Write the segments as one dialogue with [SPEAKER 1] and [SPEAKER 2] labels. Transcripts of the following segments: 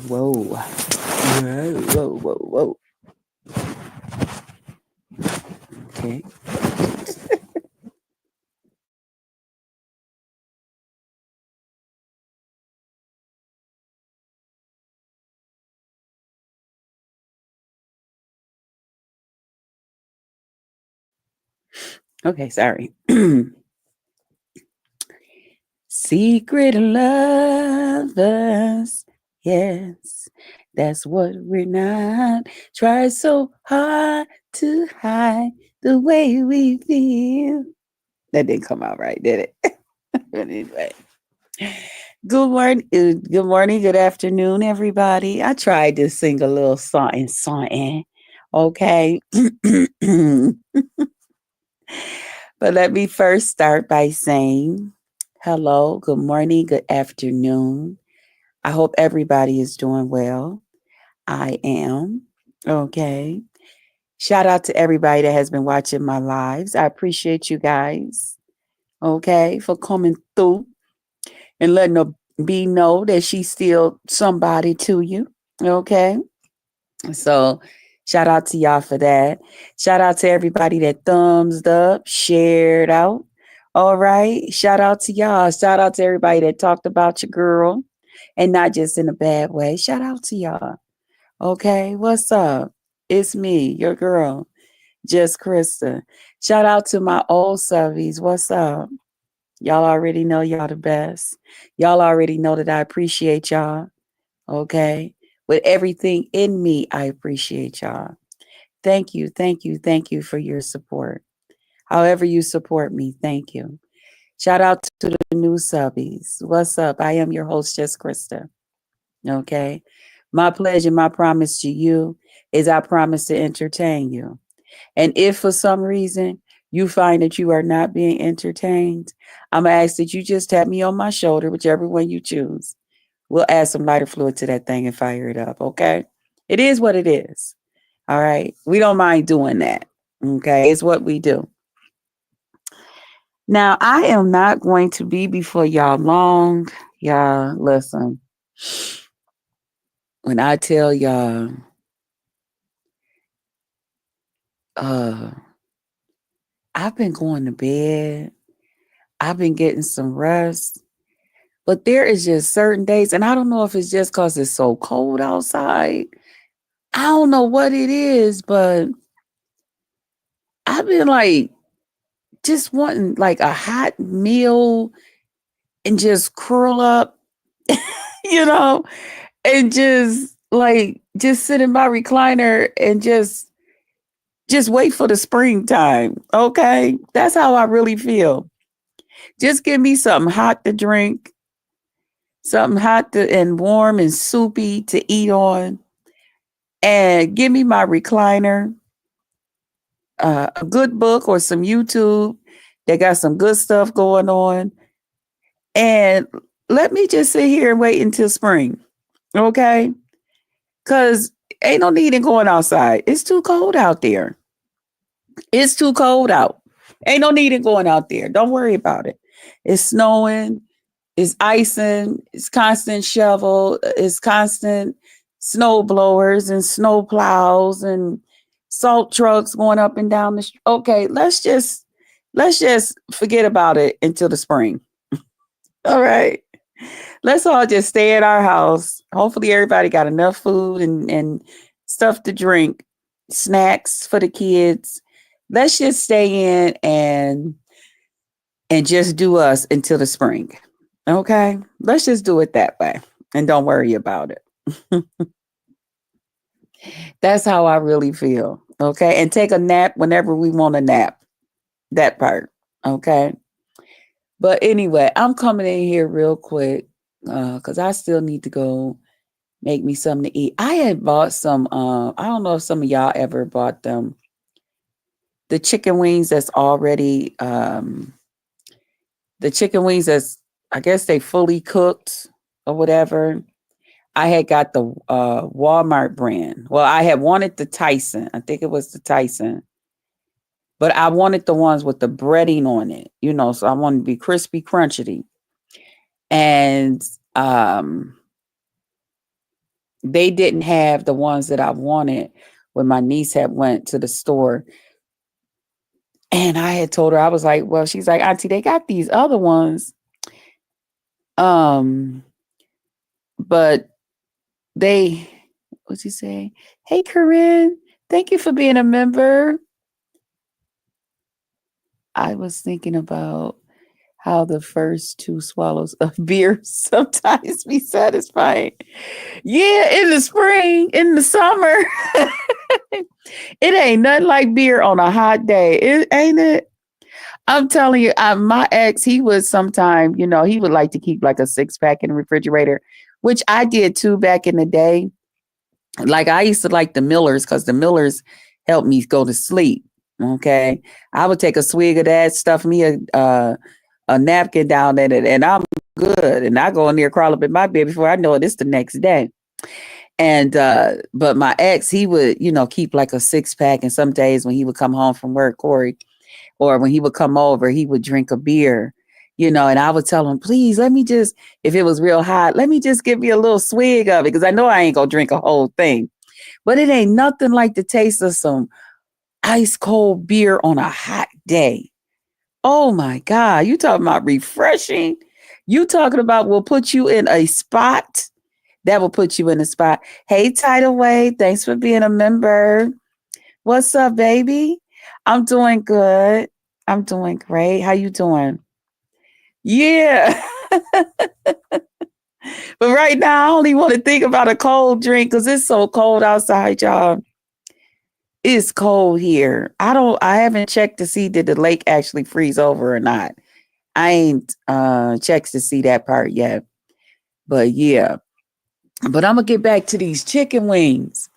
[SPEAKER 1] Whoa. Whoa, whoa, whoa, whoa. Okay. Okay, sorry. Secret lovers. Yes, that's what we're not. Try so hard to hide the way we feel. That didn't come out right, did it? But anyway. Good morning, good morning, good afternoon, everybody. I tried to sing a little something. Okay. But let me first start by saying hello, good morning, good afternoon. I hope everybody is doing well. I am. Okay. Shout out to everybody that has been watching my lives. I appreciate you guys. Okay, for coming through and letting her be know that she's still somebody to you. Okay. So shout out to y'all for that. Shout out to everybody that thumbs up, shared out. All right. Shout out to y'all. Shout out to everybody that talked about your girl and not just in a bad way. Shout out to y'all. Okay. What's up? It's me, your girl, Just Krista. Shout out to my old subbies. What's up? Y'all already know y'all the best. Y'all already know that I appreciate y'all. Okay. With everything in me, I appreciate y'all. Thank you, thank you, thank you for your support. However, you support me, thank you. Shout out to the new subbies. What's up? I am your host, Just Krista. Okay. My pledge and my promise to you is I promise to entertain you. And if for some reason you find that you are not being entertained, I'm going to ask that you just tap me on my shoulder, whichever one you choose. We'll add some lighter fluid to that thing and fire it up. Okay. It is what it is. All right. We don't mind doing that. Okay. It's what we do. Now, I am not going to be before y'all long. Y'all, listen. When I tell y'all, uh, I've been going to bed, I've been getting some rest, but there is just certain days, and I don't know if it's just because it's so cold outside. I don't know what it is, but I've been like just wanting like a hot meal and just curl up, you know, and just sit in my recliner and just wait for the springtime. Okay. That's how I really feel. Just give me something hot to drink, something hot and warm and soupy to eat on, and give me my recliner, a good book or some YouTube that got some good stuff going on, and let me just sit here and wait until spring. Okay. Cause ain't no need in going outside. It's too cold out there. It's too cold out. Ain't no need in going out there. Don't worry about it. It's snowing. It's icing. It's constant shovel. It's constant snow blowers and snow plows and salt trucks going up and down the street. Okay, let's just forget about it until the spring. All right. Let's all just stay at our house. Hopefully everybody got enough food and stuff to drink, snacks for the kids. Let's just stay in and just do us until the spring. Okay? Let's just do it that way and don't worry about it. That's how I really feel. Okay? And take a nap whenever we want a nap. That part. Okay? But anyway, I'm coming in here real quick because I still need to go make me something to eat. I had bought some, I don't know if some of y'all ever bought them, the chicken wings that's already, the chicken wings that's, I guess they fully cooked or whatever. I had got the Walmart brand. Well, I had wanted the Tyson. I think it was the Tyson. But I wanted the ones with the breading on it, so I wanted to be crispy, crunchy. And they didn't have the ones that I wanted when my niece had went to the store. And I had told her, I was like, well, she's like, Auntie, they got these other ones. Um, but they, what'd you say? Hey, Corinne, thank you for being a member. I was thinking about how the first two swallows of beer sometimes be satisfying. Yeah, in the spring, in the summer, it ain't nothing like beer on a hot day. It ain't it. I'm telling you, my ex, he would sometime, he would like to keep like a 6-pack in the refrigerator, which I did too back in the day. Like I used to like the Millers because the Millers helped me go to sleep. Okay, I would take a swig of that, stuff me a napkin down in it, and I'm good. And I go in there, crawl up in my bed before I know it, it's the next day. And but my ex, he would, keep like a 6-pack, and some days when he would come home from work, Corey, or when he would come over, he would drink a beer, and I would tell him, please let me just, if it was real hot, let me just give me a little swig of it, because I know I ain't gonna drink a whole thing. But it ain't nothing like the taste of some ice cold beer on a hot day. Oh my God. You talking about refreshing? You talking about will put you in a spot? That will put you in a spot. Hey, Tidal Way, thanks for being a member. What's up, baby? I'm doing good. I'm doing great. How you doing? Yeah. But right now, I only want to think about a cold drink because it's so cold outside, y'all. It's cold here. I haven't checked to see did the lake actually freeze over or not. I ain't checked to see that part yet. But yeah. But I'm gonna get back to these chicken wings.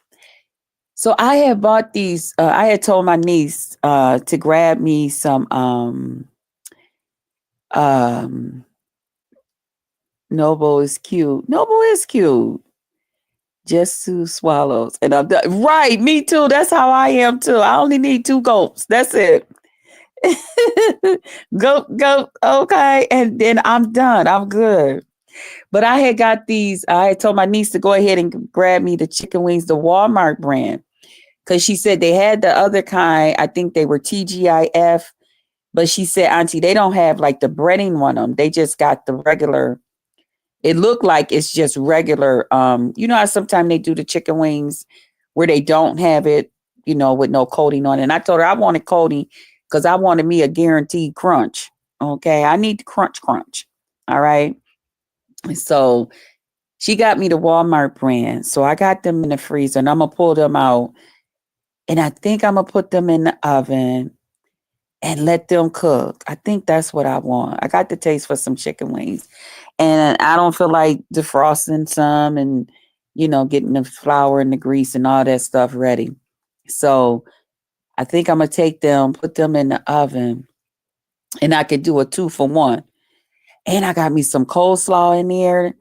[SPEAKER 1] So I had bought these, I had told my niece to grab me some Noble is cute. Noble is cute. Just 2 swallows. And I'm done. Right, me too. That's how I am too. I only need 2 gulps. That's it. Go, okay. And then I'm done. I'm good. But I had got these. I had told my niece to go ahead and grab me the chicken wings, the Walmart brand. Because she said they had the other kind. I think they were TGIF. But she said, Auntie, they don't have like the breading one on them. They just got the regular. It looked like it's just regular. You know how sometimes they do the chicken wings where they don't have it, with no coating on it. And I told her I wanted coating because I wanted me a guaranteed crunch. Okay. I need the crunch. All right. So she got me the Walmart brand. So I got them in the freezer and I'm going to pull them out. And I think I'm going to put them in the oven and let them cook. I think that's what I want. I got the taste for some chicken wings. And I don't feel like defrosting some and, getting the flour and the grease and all that stuff ready. So I think I'm going to take them, put them in the oven, and I could do a 2-for-1. And I got me some coleslaw in there.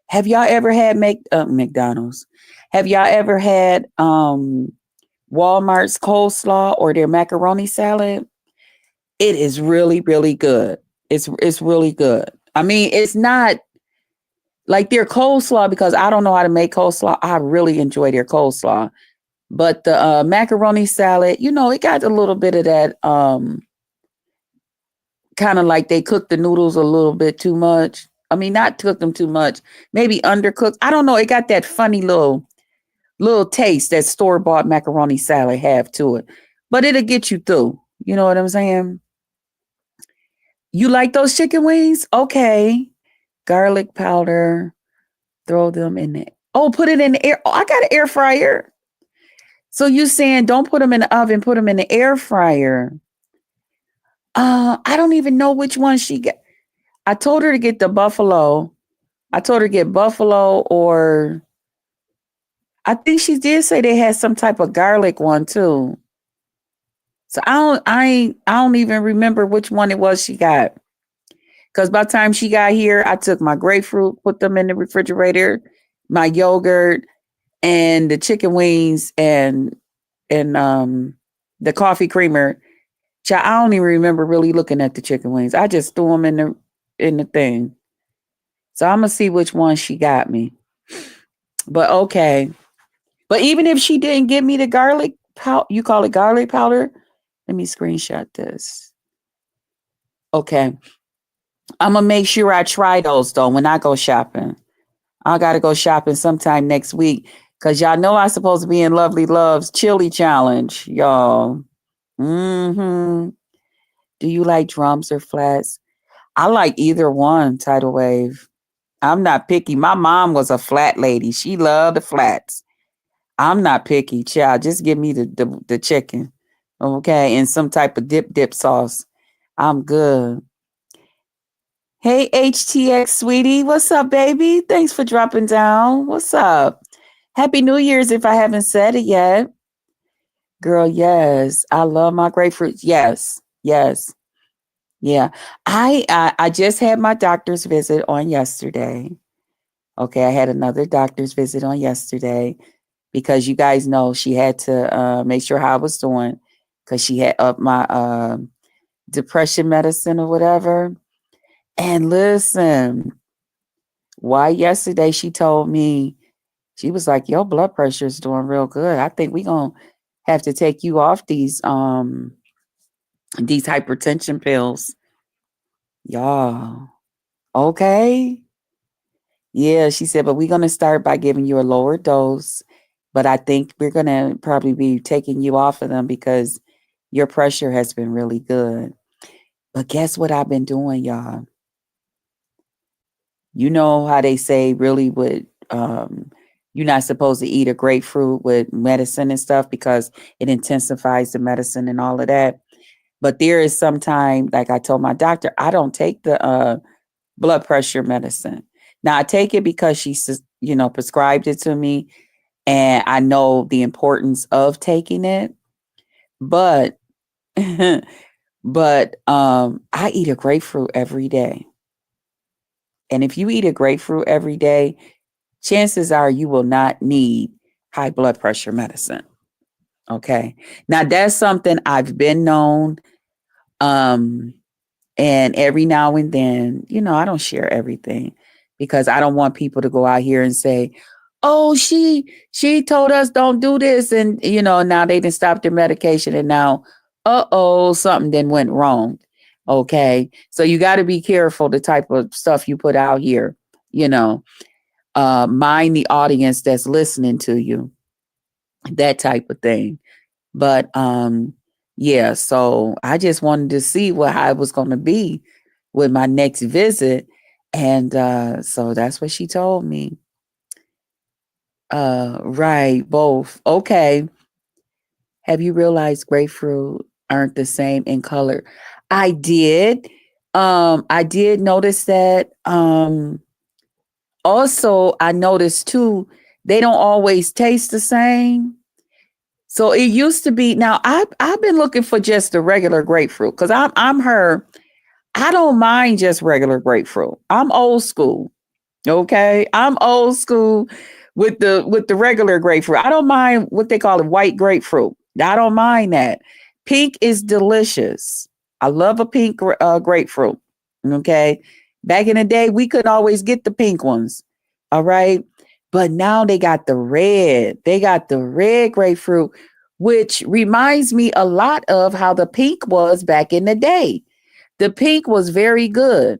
[SPEAKER 1] Have y'all ever had McDonald's? Have y'all ever had Walmart's coleslaw or their macaroni salad? It is really, really good. It's really good. I mean, it's not like their coleslaw because I don't know how to make coleslaw. I really enjoy their coleslaw. But the macaroni salad, it got a little bit of that kind of like they cook the noodles a little bit too much. I mean, not cook them too much, maybe undercooked. I don't know. It got that funny little taste that store-bought macaroni salad have to it. But it'll get you through. You know what I'm saying? You like those chicken wings? Okay. Garlic powder. Throw them in there. Oh, put it in the air. Oh, I got an air fryer. So you saying don't put them in the oven, put them in the air fryer. I don't even know which one she got. I told her to get the buffalo. I told her to get buffalo or I think she did say they had some type of garlic one too. So I don't even remember which one it was she got. Because by the time she got here, I took my grapefruit, put them in the refrigerator, my yogurt, and the chicken wings and the coffee creamer. I don't even remember really looking at the chicken wings. I just threw them in the thing. So I'm gonna see which one she got me. But okay. But even if she didn't give me the garlic powder, you call it garlic powder? Let me screenshot this. Okay. I'm going to make sure I try those though when I go shopping. I got to go shopping sometime next week because y'all know I'm supposed to be in Lovely Love's chili challenge, y'all. Mm-hmm. Do you like drums or flats? I like either one, Tidal Wave. I'm not picky. My mom was a flat lady. She loved the flats. I'm not picky, child. Just give me the chicken, okay, and some type of dip sauce. I'm good. Hey, HTX sweetie, what's up, baby? Thanks for dropping down. What's up? Happy New Year's if I haven't said it yet. Girl, yes. I love my grapefruit. Yes. Yes. Yeah. I just had my doctor's visit on yesterday. Okay, I had another doctor's visit on yesterday because you guys know she had to make sure how I was doing because she had up my depression medicine or whatever. And listen, why yesterday she told me, she was like, your blood pressure is doing real good. I think we gonna have to take you off these hypertension pills. Y'all. Okay. Yeah, she said, but we're gonna start by giving you a lower dose. But I think we're gonna probably be taking you off of them because your pressure has been really good. But guess what I've been doing, y'all? You know how they say really with you're not supposed to eat a grapefruit with medicine and stuff because it intensifies the medicine and all of that. But there is some time, like I told my doctor, I don't take the blood pressure medicine. Now I take it because she, prescribed it to me, and I know the importance of taking it. But, I eat a grapefruit every day, and if you eat a grapefruit every day, chances are you will not need high blood pressure medicine. Okay, now that's something I've been known. Um, And every now and then, I don't share everything because I don't want people to go out here and say, "Oh, she told us don't do this," and now they didn't stop their medication, and now, something then went wrong. Okay, so you got to be careful the type of stuff you put out here. You know, mind the audience that's listening to you, that type of thing. But yeah, so I just wanted to see how it was going to be with my next visit, and so that's what she told me. Right, both. Okay. Have you realized grapefruit aren't the same in color? I did. I did notice that. Also, I noticed too, they don't always taste the same. So it used to be. Now I've been looking for just the regular grapefruit because I'm her. I don't mind just regular grapefruit. I'm old school. Okay, I'm old school with the regular grapefruit. I don't mind what they call it, white grapefruit. I don't mind that. Pink is delicious. I love a pink grapefruit. Okay, back in the day we couldn't always get the pink ones. All right, but now they got the red. They got the red grapefruit, which reminds me a lot of how the pink was back in the day. The pink was very good,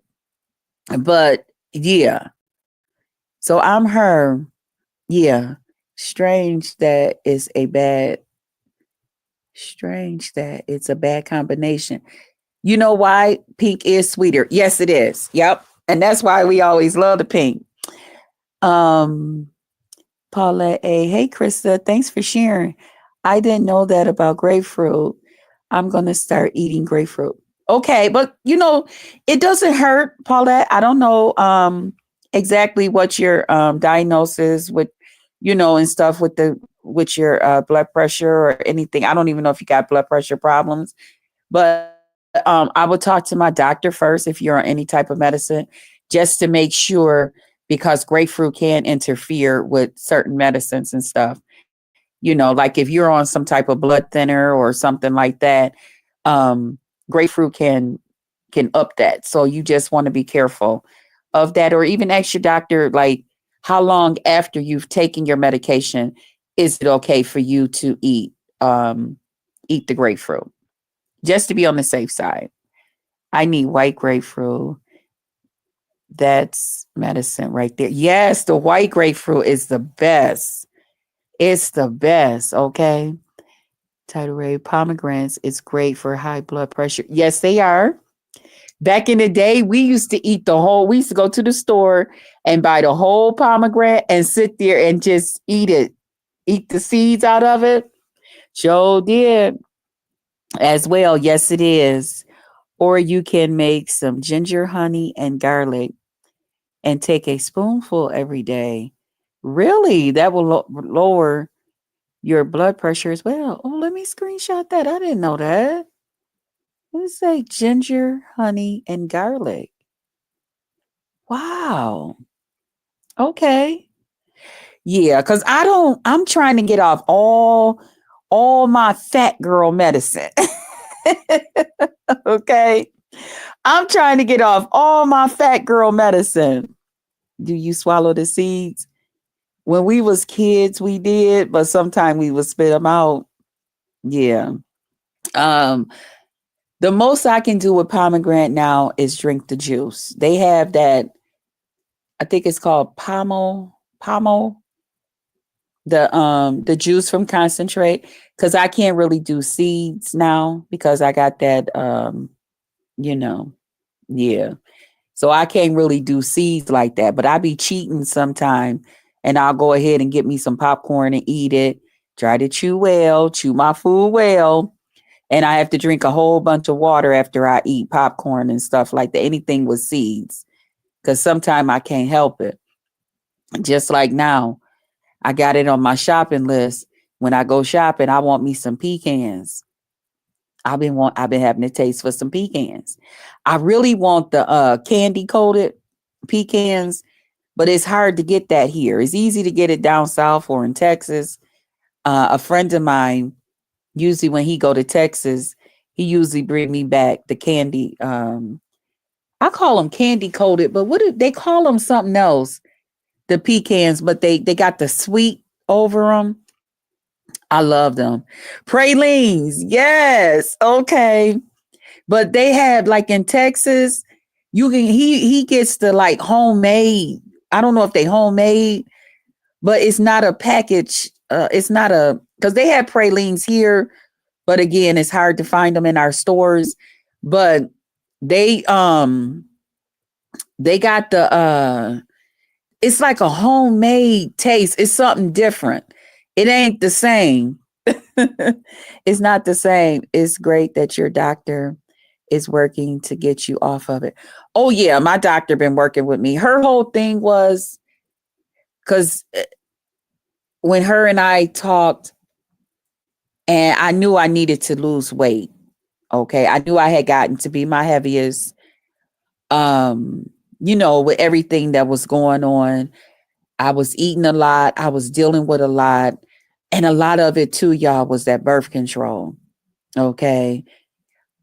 [SPEAKER 1] but yeah. So I'm her. Yeah. Strange that it's a bad, strange that it's a bad combination. You know why? Pink is sweeter. Yes, it is. Yep. And that's why we always love the pink. Um, Paulette A. Hey, Krista. Thanks for sharing. I didn't know that about grapefruit. I'm going to start eating grapefruit. Okay. But, it doesn't hurt, Paulette. I don't know exactly what your diagnosis with, and stuff with your blood pressure or anything. I don't even know if you got blood pressure problems, but I would talk to my doctor first if you're on any type of medicine, just to make sure, because grapefruit can interfere with certain medicines and stuff. Like if you're on some type of blood thinner or something like that, um, grapefruit can up that. So you just want to be careful of that, or even ask your doctor, like, how long after you've taken your medication is it okay for you to eat the grapefruit? Just to be on the safe side. I need white grapefruit. That's medicine right there. Yes, the white grapefruit is the best. It's the best, okay? Title pomegranates is great for high blood pressure. Yes, they are. Back in the day, we used to eat the whole, we used to go to the store and buy the whole pomegranate and sit there and just eat it, eat the seeds out of it. Sure did as well. Yes, it is. Or you can make some ginger, honey, and garlic and take a spoonful every day. Really? That will lower your blood pressure as well. Oh, let me screenshot that. I didn't know that. Let's say ginger, honey, and garlic. Wow. Okay. Yeah, because I'm trying to get off all my fat girl medicine. Okay. I'm trying to get off all my fat girl medicine. Do you swallow the seeds? When we was kids, we did, but sometimes we would spit them out. Yeah. Um, the most I can do with pomegranate now is drink the juice. They have that, I think it's called pomo, the juice from concentrate. Cause I can't really do seeds now because I got that you know, yeah. So I can't really do seeds like that, but I be cheating sometime and I'll go ahead and get me some popcorn and eat it. Try to chew my food well. And I have to drink a whole bunch of water after I eat popcorn and stuff like that. Anything with seeds. Because sometimes I can't help it. Just like now, I got it on my shopping list. When I go shopping, I want me some pecans. I've been having a taste for some pecans. I really want the candy coated pecans, but it's hard to get that here. It's easy to get it down south or in Texas. A friend of mine, usually when he go to Texas, he usually bring me back the candy. I call them candy coated, but what do they call them? Something else. The pecans, but they got the sweet over them. I love them. Pralines, yes, okay. But they have like in Texas, you can he gets the like homemade. I don't know if they homemade, but it's not a package. It's not a because they have pralines here, but again, it's hard to find them in our stores. But they they got the it's like a homemade taste. It's something different. It ain't the same. It's not the same. It's great that your doctor is working to get you off of it. Oh yeah, my doctor been working with me. Her whole thing was because when her and I talked, and I knew I needed to lose weight. Okay, I knew I had gotten to be my heaviest. With everything that was going on, I was eating a lot. I was dealing with a lot. And a lot of it too, y'all, was that birth control. Okay.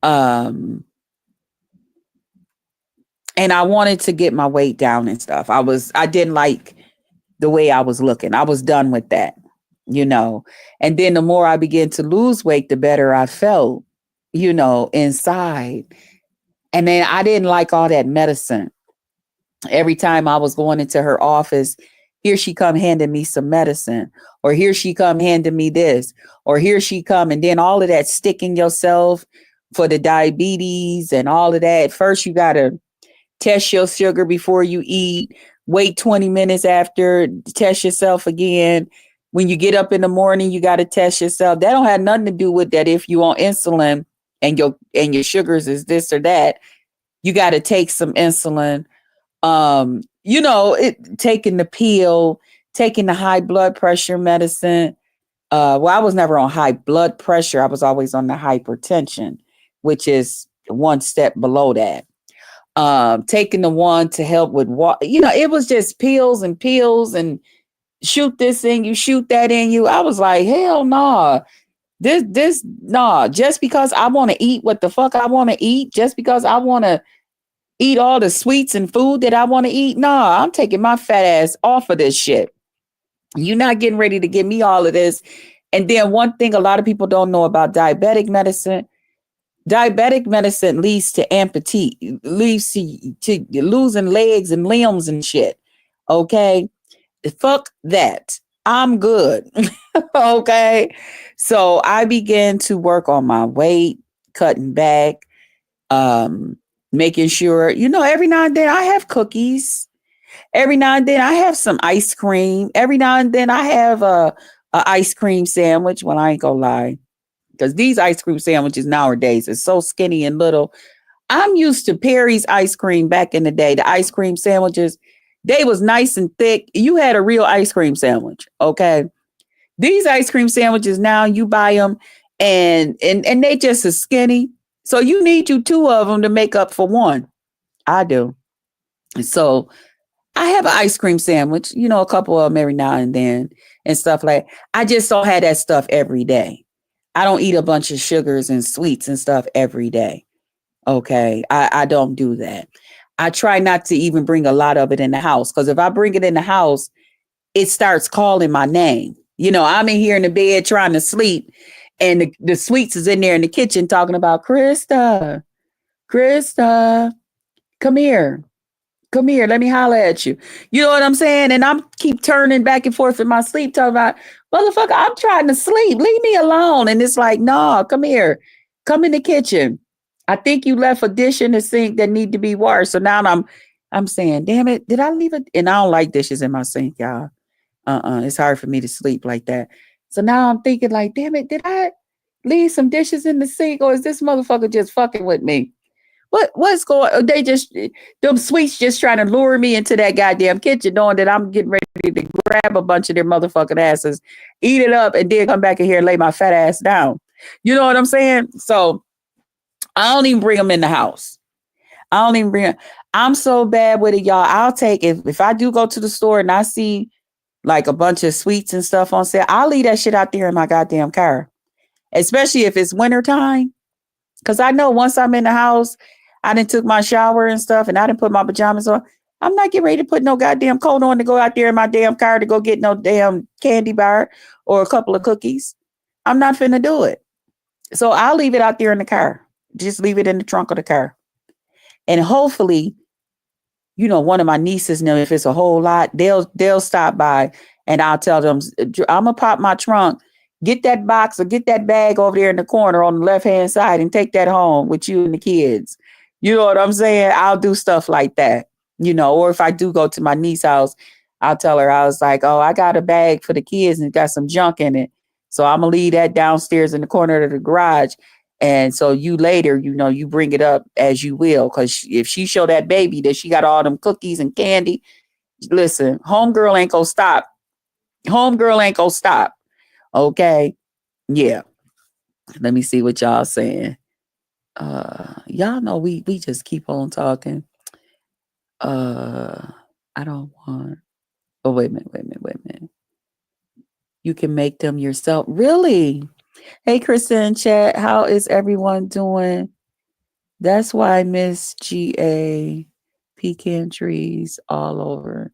[SPEAKER 1] And I wanted to get my weight down and stuff. I didn't like the way I was looking. I was done with that, And then the more I began to lose weight, the better I felt, inside. And then I didn't like all that medicine. Every time I was going into her office, here she come handing me some medicine, or here she come handing me this, or here she come. And then all of that sticking yourself for the diabetes and all of that. First, you got to test your sugar before you eat, wait 20 minutes after, test yourself again. When you get up in the morning, you got to test yourself. That don't have nothing to do with that. If you on insulin and your sugars is this or that, you got to take some insulin. Taking the pill, taking the high blood pressure medicine. I was never on high blood pressure. I was always on the hypertension, which is one step below that. Taking the one to help with what, it was just pills and shoot this in you, shoot that in you. I was like, hell nah. Nah, just because I want to eat what the fuck I want to eat, just because I want to eat all the sweets and food that I want to eat. Nah, I'm taking my fat ass off of this shit. You're not getting ready to give me all of this. And then one thing a lot of people don't know about diabetic medicine leads to amputee, leads to losing legs and limbs and shit. Okay. Fuck that. I'm good. Okay. So I began to work on my weight, cutting back, um, making sure, every now and then I have cookies. Every now and then I have some ice cream. Every now and then I have a ice cream sandwich. Well, I ain't gonna lie. Because these ice cream sandwiches nowadays are so skinny and little. I'm used to Perry's ice cream back in the day. The ice cream sandwiches, they was nice and thick. You had a real ice cream sandwich. Okay. These ice cream sandwiches now you buy them and they just as skinny. So you need you two of them to make up for one. I do. So I have an ice cream sandwich, a couple of them every now and then and stuff like. I just don't have that stuff every day. I don't eat a bunch of sugars and sweets and stuff every day. Okay. I don't do that. I try not to even bring a lot of it in the house because if I bring it in the house, it starts calling my name. I'm in here in the bed trying to sleep and the sweets is in there in the kitchen talking about Krista, come here. Come here, let me holler at you. You know what I'm saying? And I'm keep turning back and forth in my sleep, talking about, motherfucker, I'm trying to sleep. Leave me alone. And it's like, no, come here. Come in the kitchen. I think you left a dish in the sink that need to be washed. So now I'm saying, damn it, did I leave it? And I don't like dishes in my sink, y'all. It's hard for me to sleep like that. So now I'm thinking like, damn it, did I leave some dishes in the sink or is this motherfucker just fucking with me? What's going on? Them sweets just trying to lure me into that goddamn kitchen, knowing that I'm getting ready to grab a bunch of their motherfucking asses, eat it up, and then come back in here and lay my fat ass down. You know what I'm saying? So I don't even bring them in the house. I don't even bring them. I'm so bad with it, y'all. I'll take it. If I do go to the store and I see like a bunch of sweets and stuff on sale, I'll leave that shit out there in my goddamn car. Especially if it's wintertime. Because I know once I'm in the house, I done took my shower and stuff and I didn't put my pajamas on. I'm not getting ready to put no goddamn coat on to go out there in my damn car to go get no damn candy bar or a couple of cookies. I'm not finna do it. So I'll leave it out there in the car. Just leave it in the trunk of the car. And hopefully, one of my nieces know if it's a whole lot, they'll stop by and I'll tell them, I'm gonna pop my trunk. Get that box or get that bag over there in the corner on the left-hand side and take that home with you and the kids. You know what I'm saying? I'll do stuff like that, or if I do go to my niece's house, I'll tell her, I was like, oh, I got a bag for the kids and got some junk in it. So I'm going to leave that downstairs in the corner of the garage. And so you later, you bring it up as you will. Because if she show that baby that she got all them cookies and candy, listen, homegirl ain't going to stop. Homegirl ain't going to stop. Okay. Yeah. Let me see what y'all saying. Y'all know we just keep on talking. I don't want. Oh, wait a minute. You can make them yourself. Really? Hey, Krista in chat. How is everyone doing? That's why Miss GA pecan trees all over.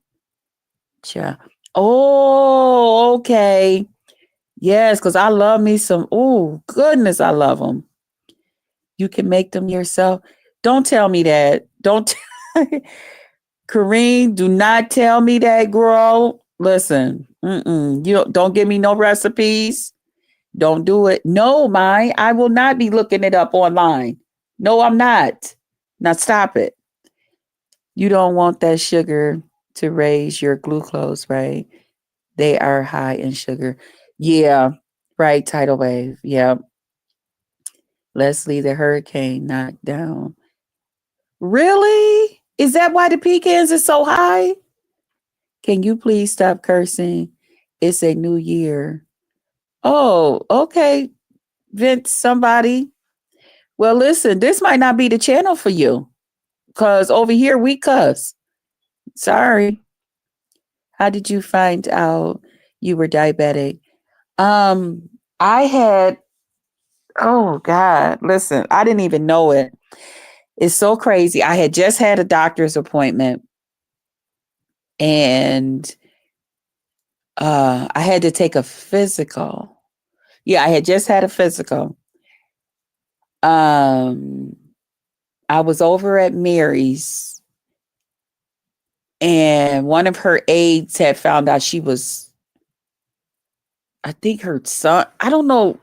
[SPEAKER 1] Chat. Oh, okay. Yes, because I love me some. Oh, goodness, I love them. You can make them yourself. Don't tell me that. Don't. Kareem, do not tell me that, girl. Listen, you don't give me no recipes. Don't do it. No, I will not be looking it up online. No, I'm not. Now stop it. You don't want that sugar to raise your glucose, right? They are high in sugar. Yeah, right. Tidal wave. Yeah. Leslie, the hurricane knocked down. Really? Is that why the pecans are so high? Can you please stop cursing? It's a new year. Oh, okay. Vince, somebody. Well, listen, this might not be the channel for you. Because over here we cuss. Sorry. How did you find out you were diabetic? I had, oh God, listen, I didn't even know it. It's so crazy. I had just had a doctor's appointment and I had to take a physical. Yeah, I had just had a physical. Um, I was over at Mary's and one of her aides had found out she was, I think her son, I don't know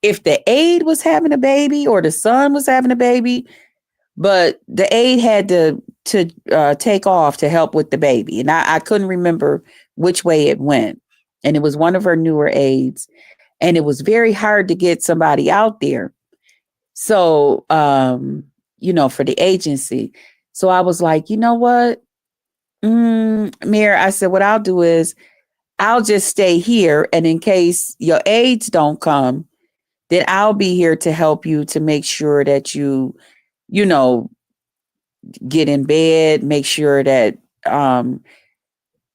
[SPEAKER 1] if the aide was having a baby or the son was having a baby, but the aide had to take off to help with the baby. And I couldn't remember which way it went. And it was one of her newer aides. And it was very hard to get somebody out there. So, for the agency. So I was like, you know what? Mayor, I said, what I'll do is I'll just stay here. And in case your aides don't come, then I'll be here to help you to make sure that you know, get in bed, make sure that,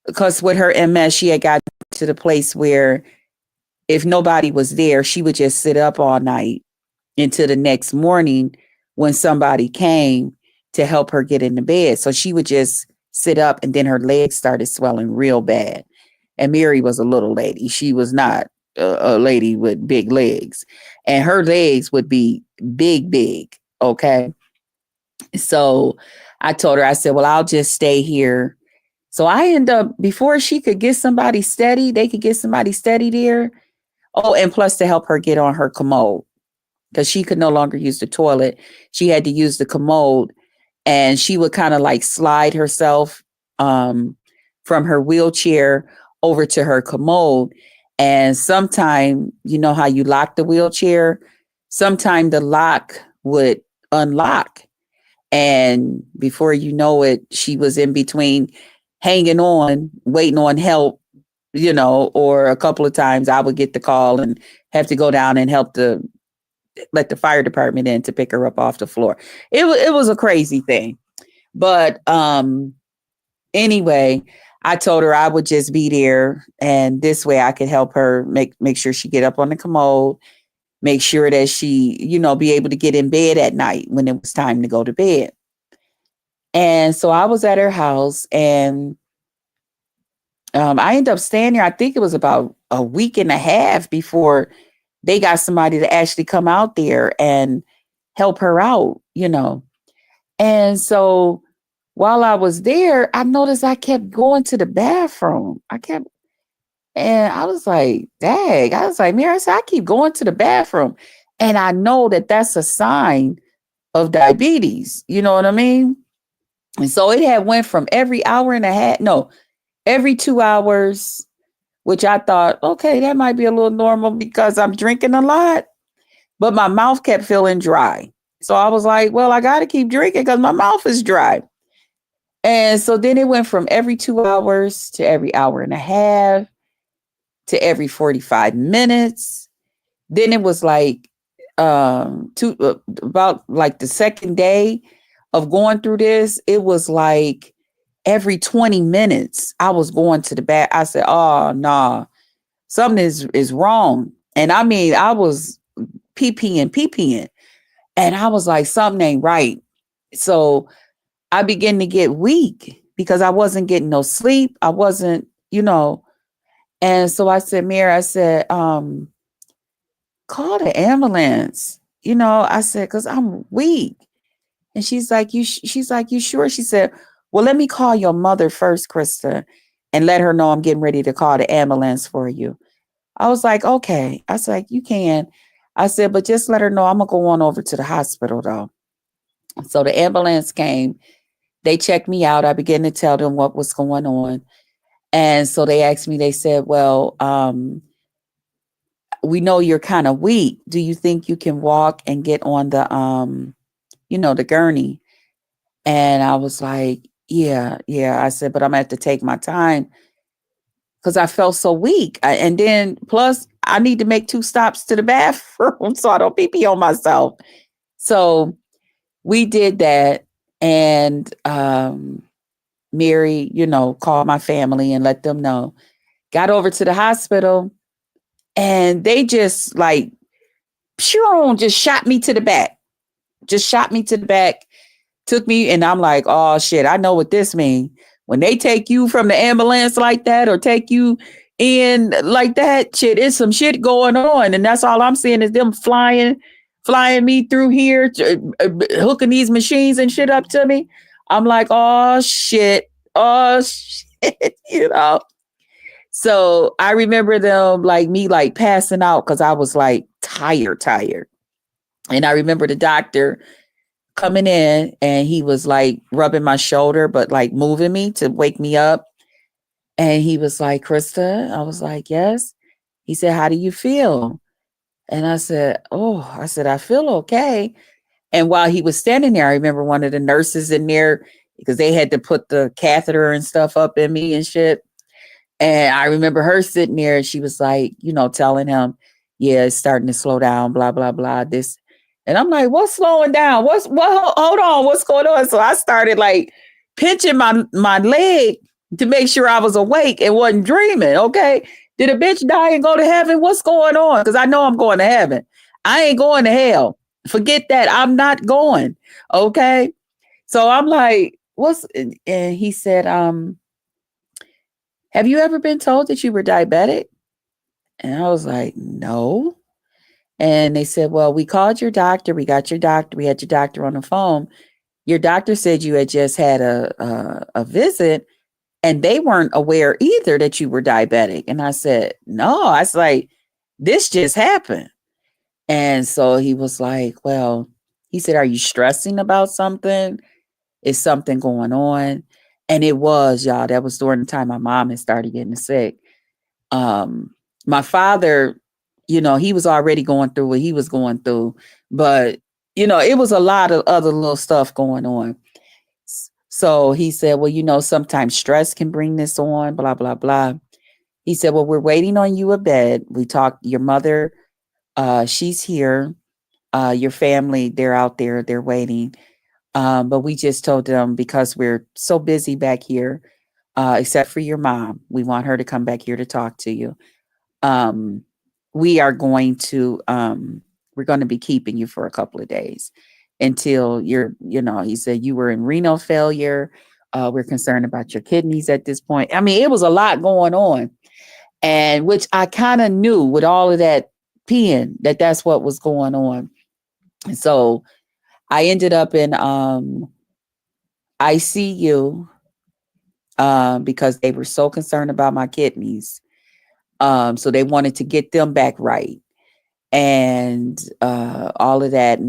[SPEAKER 1] because with her MS, she had got to the place where if nobody was there, she would just sit up all night until the next morning when somebody came to help her get into bed. So she would just sit up and then her legs started swelling real bad. And Mary was a little lady. She was not a lady with big legs. And her legs would be big, big. Okay. So I told her, I said, well, I'll just stay here. So I end up, before she could get somebody steady, they could get somebody steady there. Oh, and plus to help her get on her commode because she could no longer use the toilet. She had to use the commode and she would kind of like slide herself from her wheelchair over to her commode. And sometime, you know how you lock the wheelchair? Sometime the lock would unlock. And before you know it, she was in between hanging on, waiting on help, or a couple of times I would get the call and have to go down and help let the fire department in to pick her up off the floor. It was a crazy thing. But anyway, I told her I would just be there and this way I could help her make sure she get up on the commode, make sure that she, be able to get in bed at night when it was time to go to bed. And so I was at her house and I ended up staying there. I think it was about a week and a half before they got somebody to actually come out there and help her out. And so while I was there, I noticed I kept going to the bathroom. And I was like, dang, I was like, Mary, I said, I keep going to the bathroom. And I know that that's a sign of diabetes. You know what I mean? And so it had went from every hour and a half, no, every 2 hours, which I thought, okay, that might be a little normal because I'm drinking a lot, but my mouth kept feeling dry. So I was like, well, I got to keep drinking because my mouth is dry. And so then it went from every 2 hours to every hour and a half to every 45 minutes. Then it was like about like the second day of going through this, it was like every 20 minutes I was going to the bath. I said, oh, nah, something is wrong. And I mean, I was peeing. And I was like, something ain't right. So I began to get weak because I wasn't getting no sleep. I wasn't, And so I said, Mary, I said, call the ambulance. I said, because I'm weak. And she's like, she's like, you sure? She said, well, let me call your mother first, Krista, and let her know I'm getting ready to call the ambulance for you. I was like, okay. I was like, you can. I said, but just let her know I'm going to go on over to the hospital, though. So the ambulance came. They checked me out. I began to tell them what was going on. And so they asked me, they said, well, we know you're kind of weak. Do you think you can walk and get on the gurney? And I was like, yeah. I said, but I'm going to have to take my time because I felt so weak. And then plus I need to make 2 stops to the bathroom so I don't pee on myself. So we did that. And Mary, called my family and let them know. Got over to the hospital and they just like, just shot me to the back. took me, and I'm like, oh shit, I know what this means. When they take you from the ambulance like that or take you in like that, shit, it's some shit going on. And that's all I'm seeing is them flying me through here, hooking these machines and shit up to me. I'm like, oh shit, oh shit, you know. So I remember them like me like passing out because I was like tired. And I remember the doctor coming in and he was like rubbing my shoulder, but like moving me to wake me up. And he was like, Krista, I was like, yes. He said, how do you feel? And I said, I feel okay. And while he was standing there, I remember one of the nurses in there because they had to put the catheter and stuff up in me and shit. And I remember her sitting there and she was like, you know, telling him, yeah, it's starting to slow down, blah, blah, blah. This. And I'm like, what's slowing down? Hold on, what's going on? So I started like pinching my leg to make sure I was awake and wasn't dreaming. Okay. Did a bitch die and go to heaven? What's going on? Because I know I'm going to heaven. I ain't going to hell. Forget that. I'm not going. Okay. So I'm like, and he said, have you ever been told that you were diabetic? And I was like, no. And they said, well, we called your doctor. We got your doctor. We had your doctor on the phone. Your doctor said you had just had a visit and they weren't aware either that you were diabetic. And I said, no. I was like, this just happened. And so he was like, well, he said, are you stressing about something? Is something going on? And it was, y'all, that was during the time my mom had started getting sick. My father, you know, he was already going through what he was going through, but you know, it was a lot of other little stuff going on. So he said, well, you know, sometimes stress can bring this on, blah, blah, blah. He said, well, we're waiting on you a bed. We talked, your mother, she's here. Your family, they're out there, they're waiting. But we just told them because we're so busy back here, except for your mom, we want her to come back here to talk to you. We are going to, we're going to be keeping you for a couple of days until you're, you know, he said you were in renal failure. We're concerned about your kidneys at this point. I mean, it was a lot going on, and which I kind of knew with all of that peeing that that's what was going on. And so I ended up in ICU because they were so concerned about my kidneys. So they wanted to get them back right. And all of that.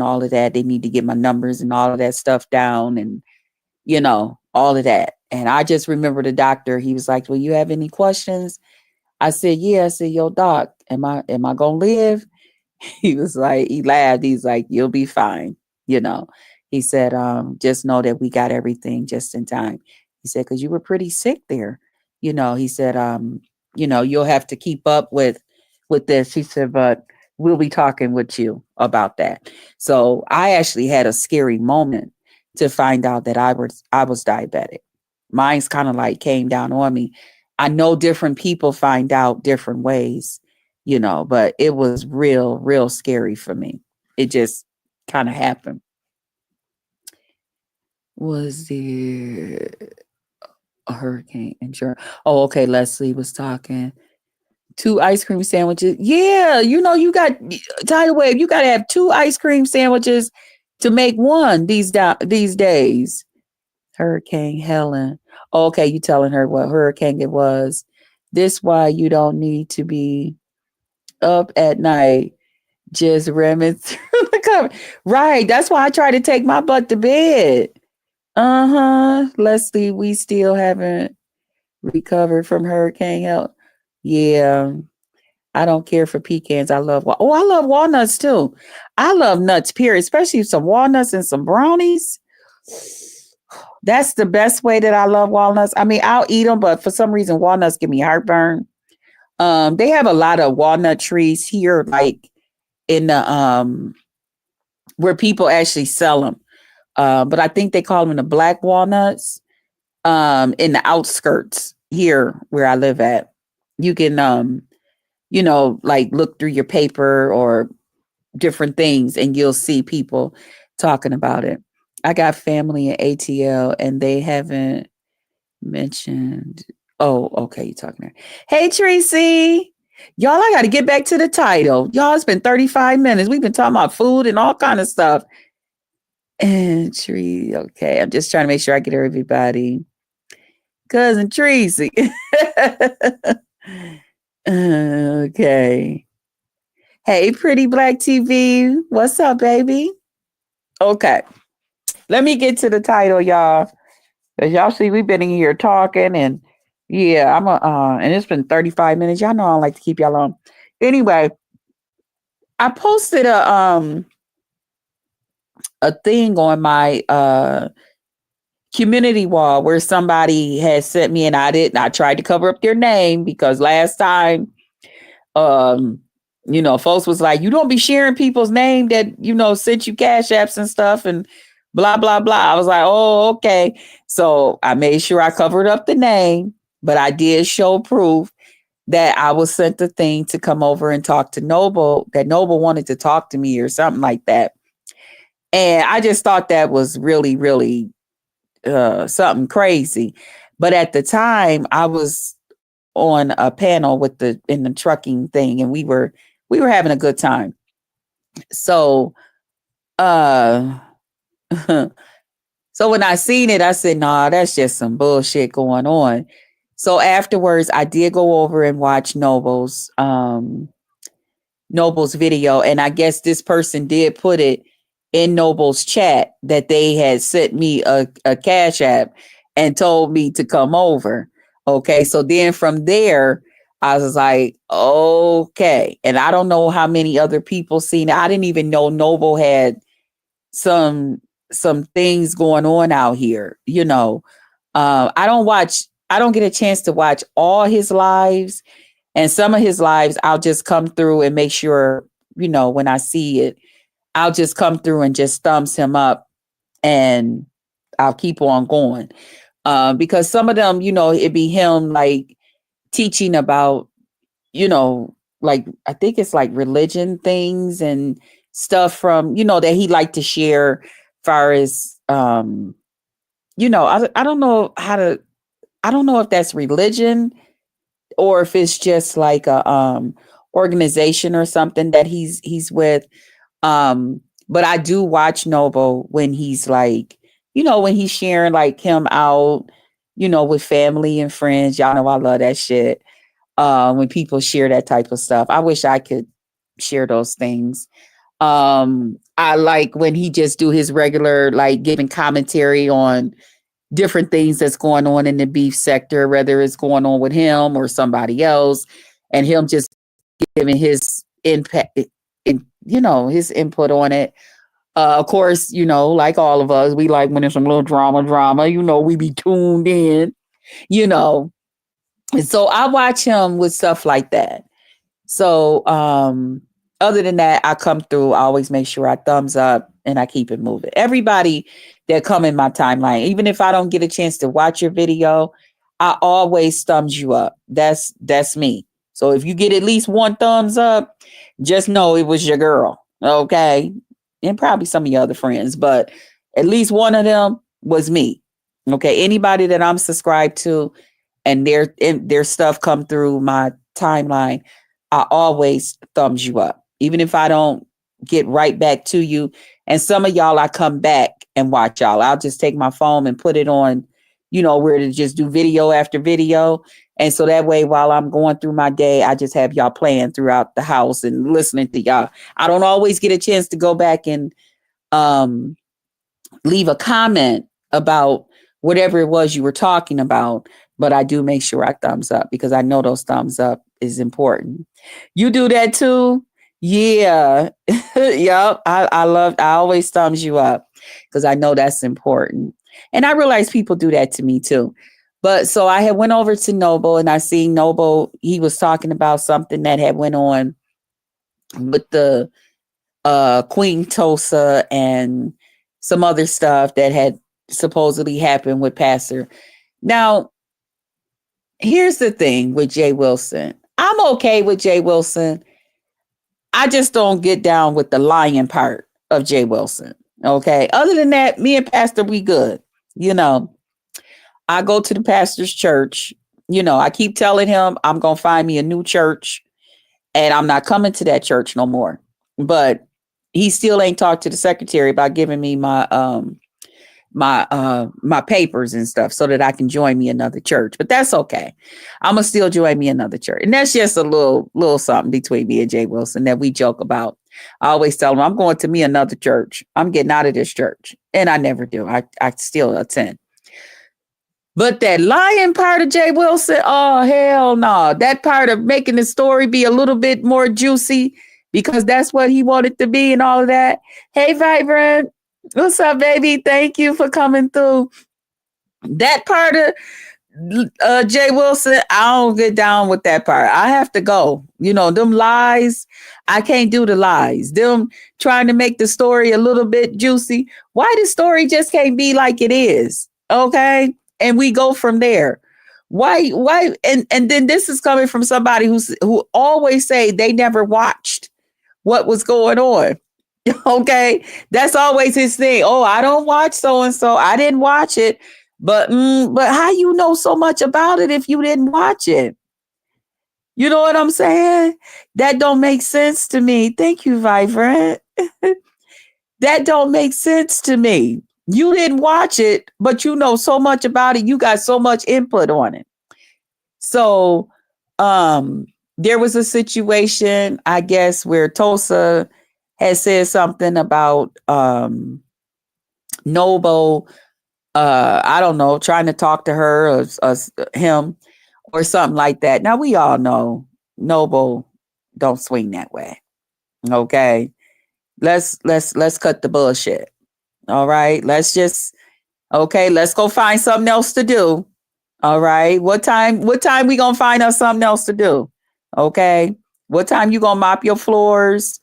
[SPEAKER 1] They need to get my numbers and all of that stuff down and, you know, all of that. And I just remember the doctor, he was like, well, you have any questions? I said, yeah. I said, yo, doc, am I going to live? He was like, he laughed. He's like, you'll be fine. You know, he said, just know that we got everything just in time. He said, cause you were pretty sick there. You know, he said, you know, you'll have to keep up with this. He said, but we'll be talking with you about that. So I actually had a scary moment to find out that I was diabetic. Mine's kind of like came down on me. I know different people find out different ways, you know, but it was real scary for me. It just kind of happened. Was there a hurricane insurance? Oh, okay. Leslie was talking. 2 ice cream sandwiches. Yeah, you know, you got tidal wave. You got to have 2 ice cream sandwiches to make one these days. Hurricane Helen. Oh, okay, you telling her what hurricane it was. This why you don't need to be up at night just rimming through the cover. Right. That's why I try to take my butt to bed. Leslie, we still haven't recovered from Hurricane Helen. Yeah. I don't care for pecans. I love walnuts too. I love nuts, period, especially some walnuts and some brownies. That's the best way that I love walnuts. I mean, I'll eat them, but for some reason, walnuts give me heartburn. They have a lot of walnut trees here, like in the where people actually sell them. But I think they call them the black walnuts. In the outskirts here where I live at, you can you know, like look through your paper or different things, and you'll see people talking about it. I got family in ATL and they haven't mentioned. Oh, okay, you're talking to her. Hey, Tracy. Y'all, I got to get back to the title. Y'all, it's been 35 minutes. We've been talking about food and all kind of stuff. And Tree, okay. I'm just trying to make sure I get everybody. Cousin Tracy. Okay. Hey, Pretty Black TV. What's up, baby? Okay. Let me get to the title, y'all. As y'all see, we've been in here talking, and yeah, and it's been 35 minutes. Y'all know I don't like to keep y'all on. Anyway, I posted a thing on my community wall where somebody had sent me, and I tried to cover up their name because last time folks was like, you don't be sharing people's name that, sent you cash apps and stuff and blah, blah, blah. I was like, oh, okay. So I made sure I covered up the name, but I did show proof that I was sent the thing to come over and talk to Noble, that Noble wanted to talk to me or something like that. And I just thought that was really, really something crazy. But at the time I was on a panel in the trucking thing, and we were having a good time. So so when I seen it, I said, nah, that's just some bullshit going on. So afterwards I did go over and watch Noble's video, and I guess this person did put it in Noble's chat that they had sent me a cash app and told me to come over. Okay, so then from there, I was like, okay. And I don't know how many other people seen it. I didn't even know Noble had some things going on out here. I don't get a chance to watch all his lives. And some of his lives, I'll just come through and make sure, when I see it, I'll just come through and just thumbs him up, and I'll keep on going. Because some of them, it'd be him like teaching about, like, I think it's like religion things and stuff from, that he liked to share far as, I don't know I don't know if that's religion or if it's just like a organization or something that he's with. But I do watch Noble when he's like, when he's sharing like him out, with family and friends. Y'all know I love that shit. When people share that type of stuff. I wish I could share those things. I like when he just do his regular, like giving commentary on different things that's going on in the beef sector, whether it's going on with him or somebody else, and him just giving his impact, his input on it. Of course, like all of us, we like when there's some little drama, we be tuned in, And so I watch him with stuff like that. So other than that, I come through, I always make sure I thumbs up and I keep it moving. Everybody that come in my timeline, even if I don't get a chance to watch your video, I always thumbs you up. That's me. So if you get at least one thumbs up, just know it was your girl. Okay. And probably some of your other friends, but at least one of them was me. Okay. Anybody that I'm subscribed to and their stuff come through my timeline, I always thumbs you up, even if I don't get right back to you. And some of y'all, I come back and watch y'all. I'll just take my phone and put it on, where to just do video after video. And so that way, while I'm going through my day, I just have y'all playing throughout the house and listening to y'all. I don't always get a chance to go back and leave a comment about whatever it was you were talking about, but I do make sure I thumbs up because I know those thumbs up is important. You do that too? Yeah. Yep. I always thumbs you up because I know that's important. And I realize people do that to me too. But so I had went over to Noble and I seen Noble, he was talking about something that had went on with the Queen Tulsa and some other stuff that had supposedly happened with Pastor. Now, here's the thing with Jay Wilson. I'm okay with Jay Wilson. I just don't get down with the lying part of Jay Wilson. Okay. Other than that, me and Pastor, we good. You know, I go to the pastor's church. You know, I keep telling him I'm going to find me a new church and I'm not coming to that church no more. But he still ain't talked to the secretary about giving me my papers and stuff so that I can join me another church. But that's okay. I'm gonna still join me another church. And that's just a little something between me and Jay Wilson that we joke about. I always tell him I'm going to me another church. I'm getting out of this church. And I never do. I still attend. But that lying part of Jay Wilson, oh hell no. That part of making the story be a little bit more juicy because that's what he wanted to be and all of that. Hey, Vibrant. What's up, baby? Thank you for coming through. That part of Jay Wilson, I don't get down with that part. I have to go. You know, them lies, I can't do the lies. Them trying to make the story a little bit juicy. Why the story just can't be like it is? Okay? And we go from there. Why and then this is coming from somebody who always say they never watched what was going on. Okay, that's always his thing. Oh, I don't watch so and so. I didn't watch it, but how you know so much about it if you didn't watch it? You know what I'm saying? That don't make sense to me. Thank you, Vibrant. That don't make sense to me. You didn't watch it, but you know so much about it. You got so much input on it. So, there was a situation, I guess, where Tulsa had said something about Noble, I don't know, trying to talk to her or him or something like that. Now we all know Noble don't swing that way. Okay. Let's cut the bullshit. All right. Let's go find something else to do. All right. What time we gonna find us something else to do? Okay. What time you gonna mop your floors?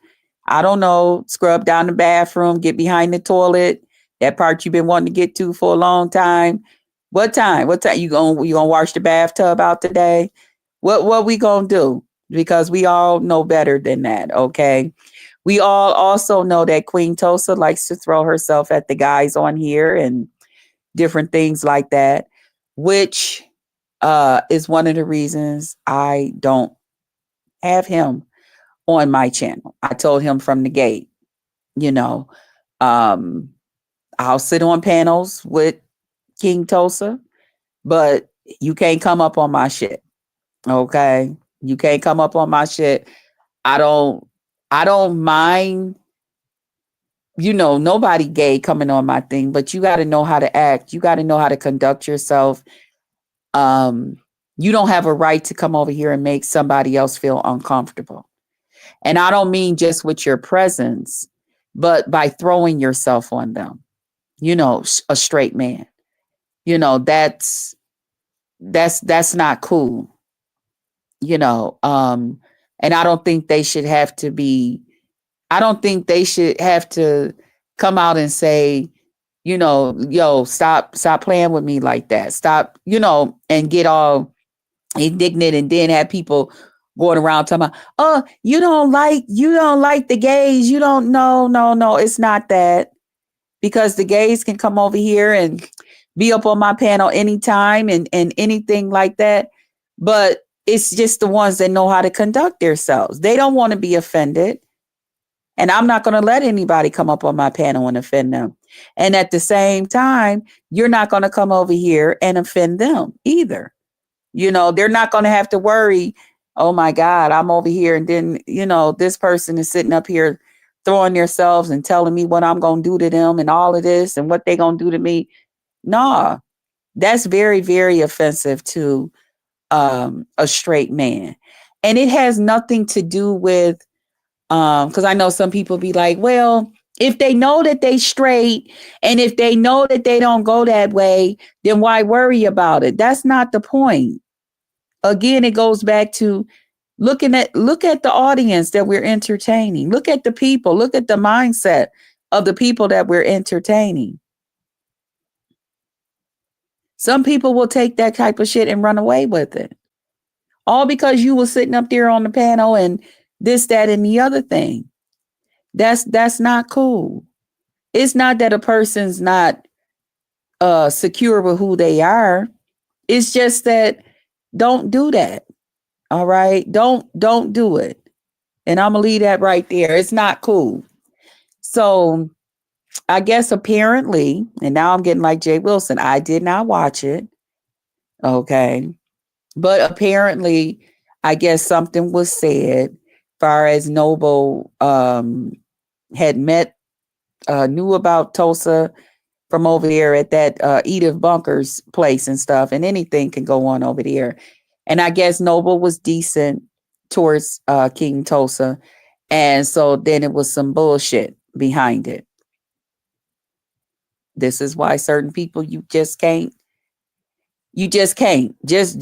[SPEAKER 1] I don't know. Scrub down the bathroom, get behind the toilet. That part you've been wanting to get to for a long time. What time? What time you gonna wash the bathtub out today? What we gonna do? Because we all know better than that. Okay. We all also know that Queen Tulsa likes to throw herself at the guys on here and different things like that, which is one of the reasons I don't have him on my channel. I told him from the gate, you know, um, I'll sit on panels with King Tulsa, but you can't come up on my shit. Okay. You can't come up on my shit. I don't I don't mind, nobody gay coming on my thing, but you got to know how to act. You got to know how to conduct yourself. Um, you don't have a right to come over here and make somebody else feel uncomfortable. And I don't mean just with your presence, but by throwing yourself on them. A straight man. That's not cool. And I don't think they should have to be I don't think they should have to come out and say, yo, stop playing with me like that. Stop, and get all indignant and then have people going around talking about, oh, you don't like the gays. You don't know, no, it's not that. Because the gays can come over here and be up on my panel anytime and anything like that. But it's just the ones that know how to conduct themselves. They don't want to be offended. And I'm not going to let anybody come up on my panel and offend them. And at the same time, you're not going to come over here and offend them either. They're not going to have to worry, oh my God, I'm over here. And then, this person is sitting up here throwing themselves and telling me what I'm going to do to them and all of this and what they're going to do to me. Nah, that's very, very offensive to a straight man. And it has nothing to do with, because I know some people be like, well, if they know that they straight and if they know that they don't go that way, then why worry about it? That's not the point. Again, it goes back to look at the audience that we're entertaining. Look at the people. Look at the mindset of the people that we're entertaining. Some people will take that type of shit and run away with it. All because you were sitting up there on the panel and this, that, and the other thing. That's not cool. It's not that a person's not secure with who they are. It's just that don't do that. All right. Don't do it. And I'm gonna leave that right there. It's not cool. So I guess apparently, and now I'm getting like Jay Wilson. I did not watch it. Okay. But apparently, I guess something was said far as Noble had met knew about Tulsa from over there at that Edith Bunker's place and stuff, and anything can go on over there. And I guess Noble was decent towards King Tulsa, and so then it was some bullshit behind it. This is why certain people you just can't. You just can't. Just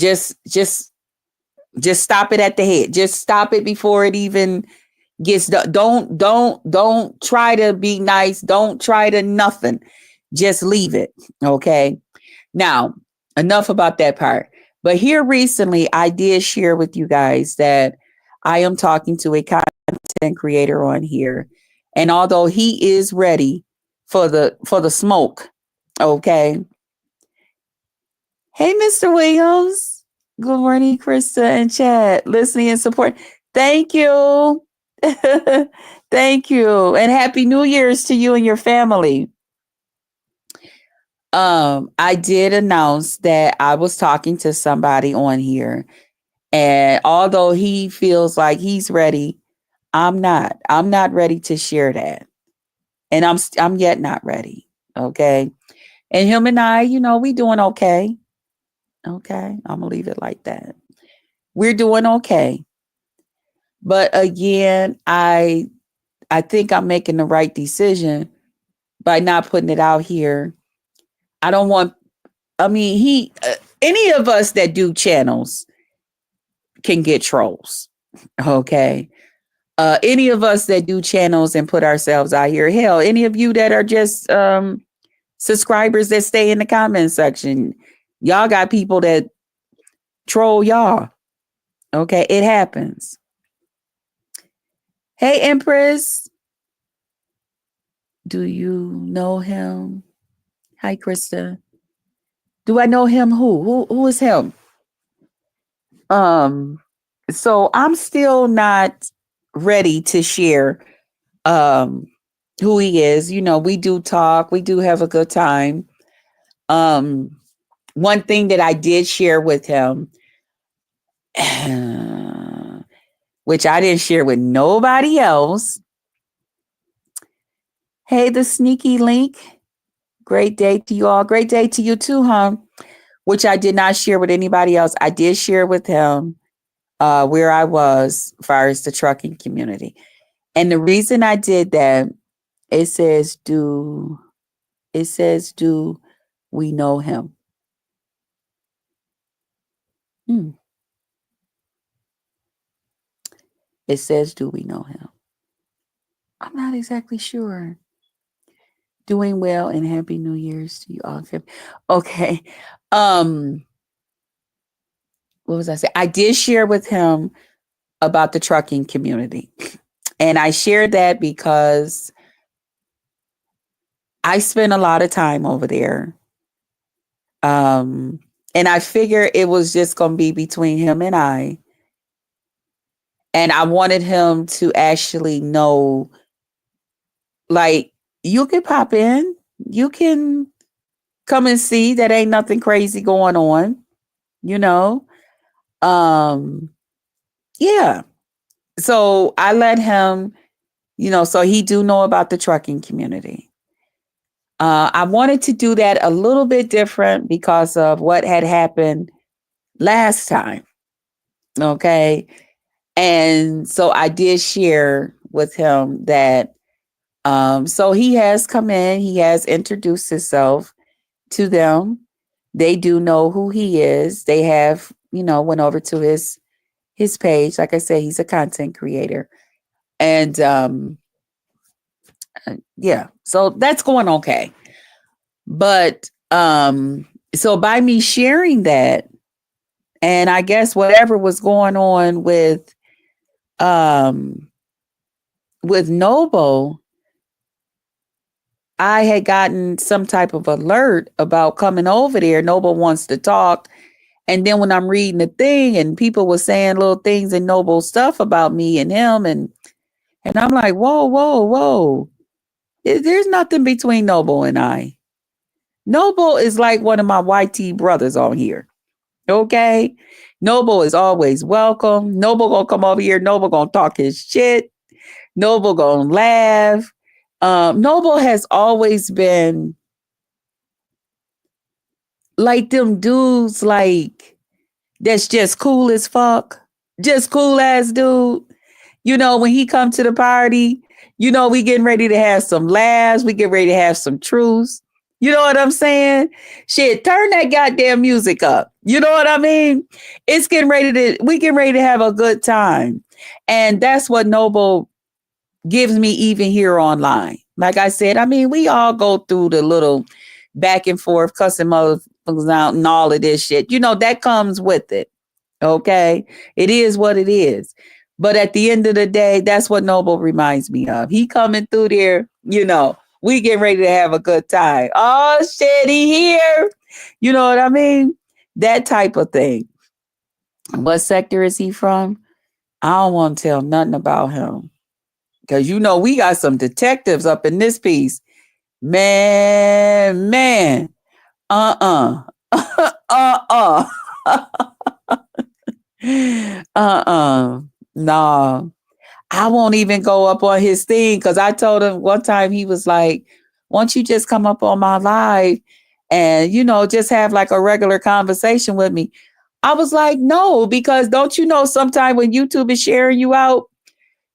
[SPEAKER 1] stop it at the head. Just stop it before it even gets done. Don't try to be nice. Don't try to nothing. Just leave it. Okay. Now, enough about that part. But here recently, I did share with you guys that I am talking to a content creator on here. And although he is ready for the smoke, okay. Hey, Mr. Williams. Good morning, Krista and Chad. Listening and support. Thank you. Thank you. And happy New Year's to you and your family. I did announce that I was talking to somebody on here, and although he feels like he's ready, I'm not. I'm not ready to share that. And I'm yet not ready. Okay. And him and I, we doing okay. Okay. I'm gonna leave it like that. We're doing okay. But again, I think I'm making the right decision by not putting it out here. I don't want, any of us that do channels can get trolls. Okay. Any of us that do channels and put ourselves out here, hell, any of you that are just subscribers that stay in the comment section, y'all got people that troll y'all. Okay. It happens. Hey, Empress. Do you know him? Hi, Krista. Do I know him? Who is him? So I'm still not ready to share who he is. We do talk, we do have a good time. One thing that I did share with him, which I didn't share with nobody else. Hey, the sneaky link. Great day to you all. Great day to you too, huh? Which I did not share with anybody else. I did share with him where I was as far as the trucking community. And the reason I did that, it says, do we know him? It says, do we know him? I'm not exactly sure. Doing well and happy New Year's to you all. Okay. What was I saying? I did share with him about the trucking community. And I shared that because I spent a lot of time over there. And I figured it was just going to be between him and I. And I wanted him to actually know, like, you can pop in, you can come and see that ain't nothing crazy going on, Yeah. So I let him, so he do know about the trucking community. I wanted to do that a little bit different because of what had happened last time. Okay. And so I did share with him that, so he has come in, he has introduced himself to them. They do know who he is. They have, went over to his page. Like I said, he's a content creator. And yeah, so that's going okay. But so by me sharing that, and I guess whatever was going on with Noble, I had gotten some type of alert about coming over there. Noble wants to talk. And then when I'm reading the thing and people were saying little things and Noble stuff about me and him, and I'm like, whoa, whoa, whoa. There's nothing between Noble and I. Noble is like one of my YT brothers on here. Okay. Noble is always welcome. Noble gonna come over here. Noble gonna talk his shit. Noble gonna laugh. Noble has always been like them dudes like that's just cool as fuck. Just cool ass dude. You know, when he come to the party, you know, we getting ready to have some laughs. We get ready to have some truths. You know what I'm saying? Shit, turn that goddamn music up. You know what I mean? We getting ready to have a good time. And that's what Noble gives me even here online. Like I said, I mean, we all go through the little back and forth, cussing motherfuckers out and all of this shit. You know, that comes with it. Okay. It is what it is. But at the end of the day, that's what Noble reminds me of. He coming through there, you know, we getting ready to have a good time. Oh shit, he here. You know what I mean? That type of thing. What sector is he from? I don't want to tell nothing about him. Because you know, we got some detectives up in this piece. Man. Uh-uh. uh-uh. No. I won't even go up on his thing because I told him one time he was like, why don't you just come up on my live and, you know, just have like a regular conversation with me? I was like, no, because don't you know sometime when YouTube is sharing you out,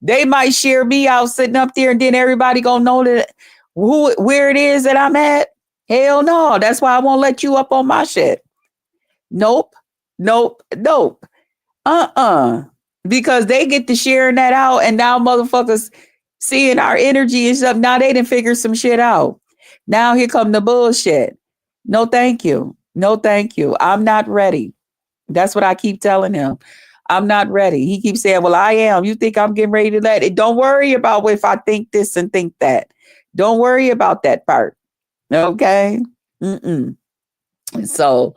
[SPEAKER 1] they might share me out sitting up there and then everybody gonna know that where it is that I'm at. Hell no. That's why I won't let you up on my shit. Nope. Because they get to sharing that out and now motherfuckers seeing our energy and stuff. Now they didn't figure some shit out. Now here come the bullshit. No, thank you. No, thank you. I'm not ready. That's what I keep telling him. I'm not ready. He keeps saying, well, I am. You think I'm getting ready to let it? Don't worry about if I think this and think that. Don't worry about that part. Okay? Mm-mm. So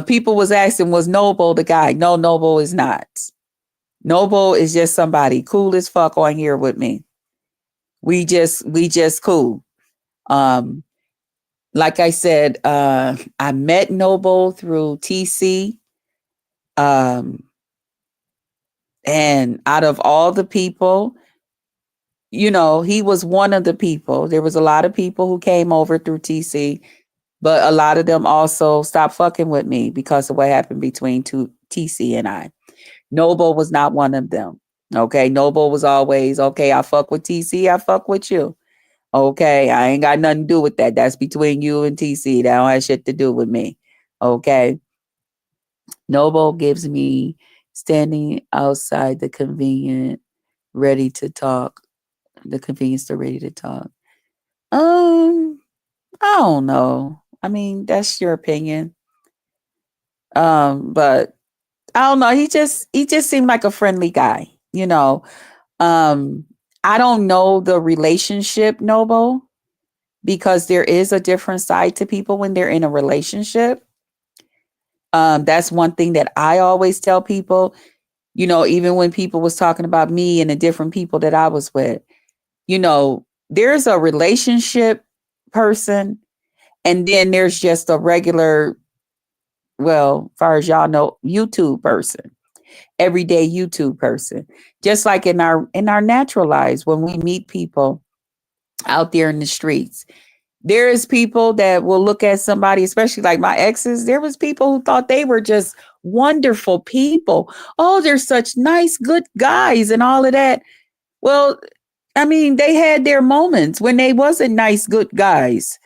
[SPEAKER 1] people was asking, was Noble the guy? No, Noble is not. Noble is just somebody cool as fuck on here with me. We just cool. Like I said, I met Noble through TC. And out of all the people, you know, he was one of the people. There was a lot of people who came over through TC, but a lot of them also stopped fucking with me because of what happened between TC and I. Noble was not one of them. Okay. Noble was always, okay, I fuck with TC, I fuck with you. Okay. I ain't got nothing to do with that. That's between you and TC. That don't have shit to do with me. Okay. Noble gives me standing outside the convenient, ready to talk. The convenience store ready to talk. I don't know. I mean, that's your opinion. But I don't know. He just seemed like a friendly guy, you know. I don't know the relationship, Noble, because there is a different side to people when they're in a relationship. That's one thing that I always tell people, you know, even when people was talking about me and the different people that I was with, you know, there's a relationship person and then there's just a regular, well, as far as y'all know, YouTube person, everyday YouTube person. Just like in our natural lives, when we meet people out there in the streets, there is people that will look at somebody, especially like my exes. There was people who thought they were just wonderful people. Oh, they're such nice, good guys and all of that. Well, I mean, they had their moments when they wasn't nice, good guys.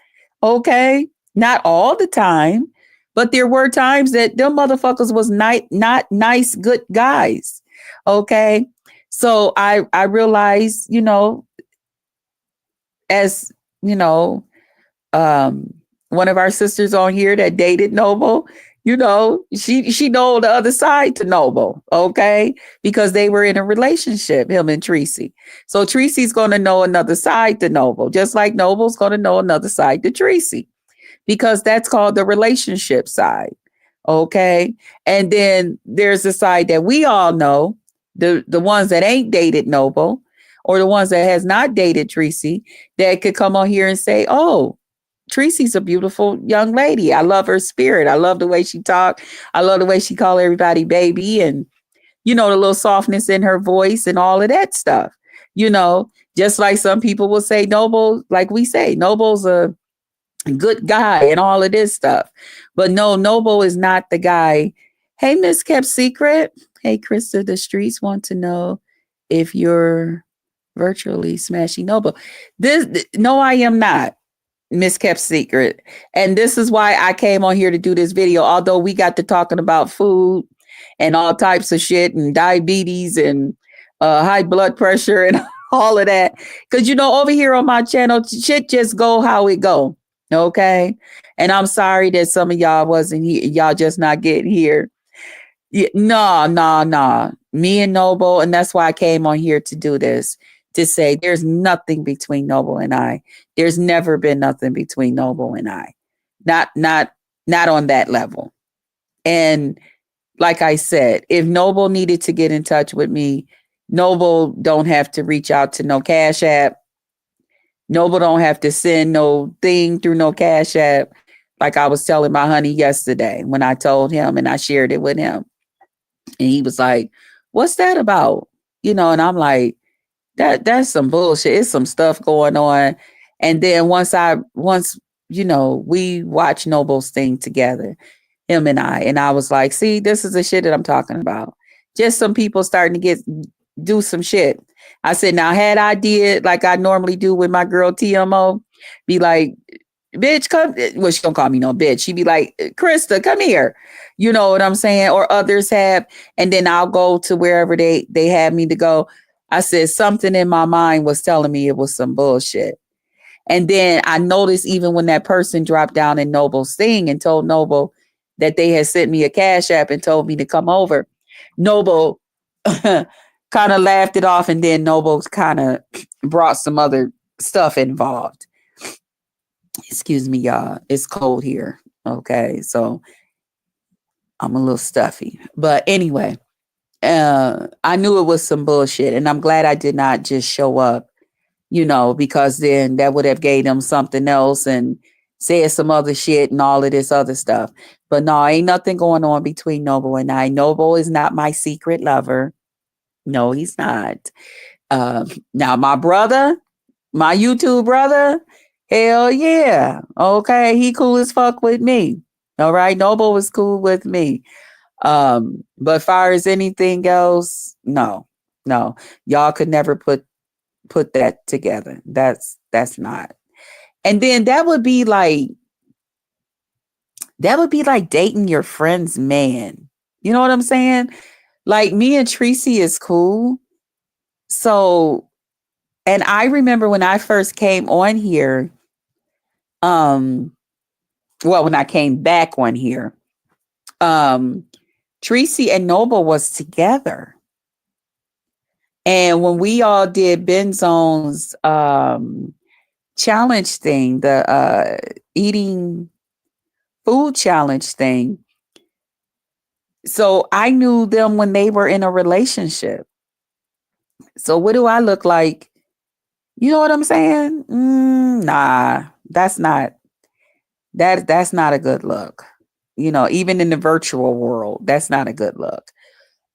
[SPEAKER 1] Okay. Not all the time, but there were times that them motherfuckers was not nice, good guys. Okay. So I realized, you know, as you know, one of our sisters on here that dated Noble, She know the other side to Noble, okay? Because they were in a relationship, him and Tracy. So Tracy's gonna know another side to Noble, just like Noble's gonna know another side to Tracy, because that's called the relationship side. Okay. And then there's the side that we all know, the ones that ain't dated Noble, or the ones that has not dated Tracy, that could come on here and say, oh, Tracy's a beautiful young lady. I love her spirit. I love the way she talk. I love the way she call everybody baby, and the little softness in her voice and all of that stuff. Just like some people will say Noble, like we say, Noble's a good guy and all of this stuff. But no, Noble is not the guy. Hey, Miss Kept Secret. Hey, Krista, the streets want to know if you're virtually smashing Noble. No, I am not. Miss Kept Secret. And this is why I came on here to do this video. Although we got to talking about food and all types of shit and diabetes and high blood pressure and all of that. Because, over here on my channel, shit just go how it go. Okay. And I'm sorry that some of y'all wasn't here. Y'all just not getting here. Yeah, no. Me and Noble. And that's why I came on here to do this, to say there's nothing between Noble and I. There's never been nothing between Noble and I. Not on that level. And like I said, if Noble needed to get in touch with me, Noble don't have to reach out to no Cash App. Noble don't have to send no thing through no Cash App. Like I was telling my honey yesterday when I told him and I shared it with him. And he was like, what's that about? And I'm like, that's some bullshit. It's some stuff going on. And then once we watch Noble's thing together, him and I was like, see, this is the shit that I'm talking about. Just some people starting to do some shit. I said, now had I did like I normally do with my girl TMO, be like, bitch, come. Well, she don't call me no bitch. She'd be like, Krista, come here. You know what I'm saying? Or others have. And then I'll go to wherever they had me to go. I said something in my mind was telling me it was some bullshit. And then I noticed even when that person dropped down in Noble's thing and told Noble that they had sent me a Cash App and told me to come over, Noble kind of laughed it off. And then Noble kind of brought some other stuff involved. Excuse me, y'all. It's cold here. Okay. So I'm a little stuffy. But anyway, I knew it was some bullshit. And I'm glad I did not just show up, because then that would have gave them something else and said some other shit and all of this other stuff. But no, ain't nothing going on between Noble and I. Noble is not my secret lover. No, he's not. Now, my brother, my YouTube brother, hell yeah. Okay, he cool as fuck with me. All right, Noble was cool with me. But far as anything else, no. Y'all could never put that together. That's not. And then that would be like dating your friend's man. You know what I'm saying? Like me and Tracy is cool. So, and I remember when I first came on here, when I came back on here, Tracy and Noble was together. And when we all did Benzone's challenge thing, the eating food challenge thing, so I knew them when they were in a relationship. So what do I look like? You know what I'm saying? Nah, that's not a good look. Even in the virtual world, that's not a good look.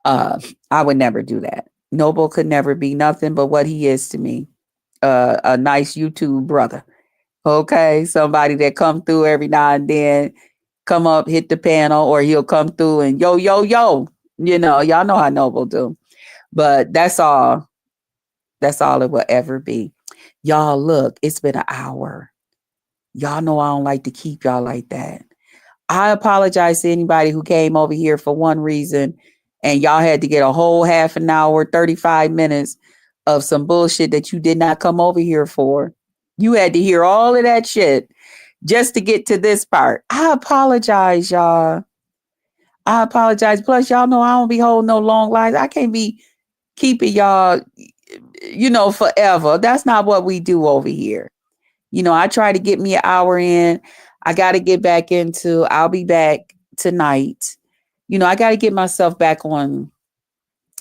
[SPEAKER 1] I would never do that. Noble could never be nothing but what he is to me. A nice YouTube brother. Okay. Somebody that come through every now and then, come up, hit the panel, or he'll come through and yo. Y'all know how Noble do. But that's all it will ever be. Y'all, look, it's been an hour. Y'all know I don't like to keep y'all like that. I apologize to anybody who came over here for one reason and y'all had to get a whole half an hour, 35 minutes of some bullshit that you did not come over here for. You had to hear all of that shit just to get to this part. I apologize, y'all. I apologize. Plus, y'all know I don't be holding no long lives. I can't be keeping y'all, forever. That's not what we do over here. I try to get me an hour in. I got to get back into, I'll be back tonight. I got to get myself back on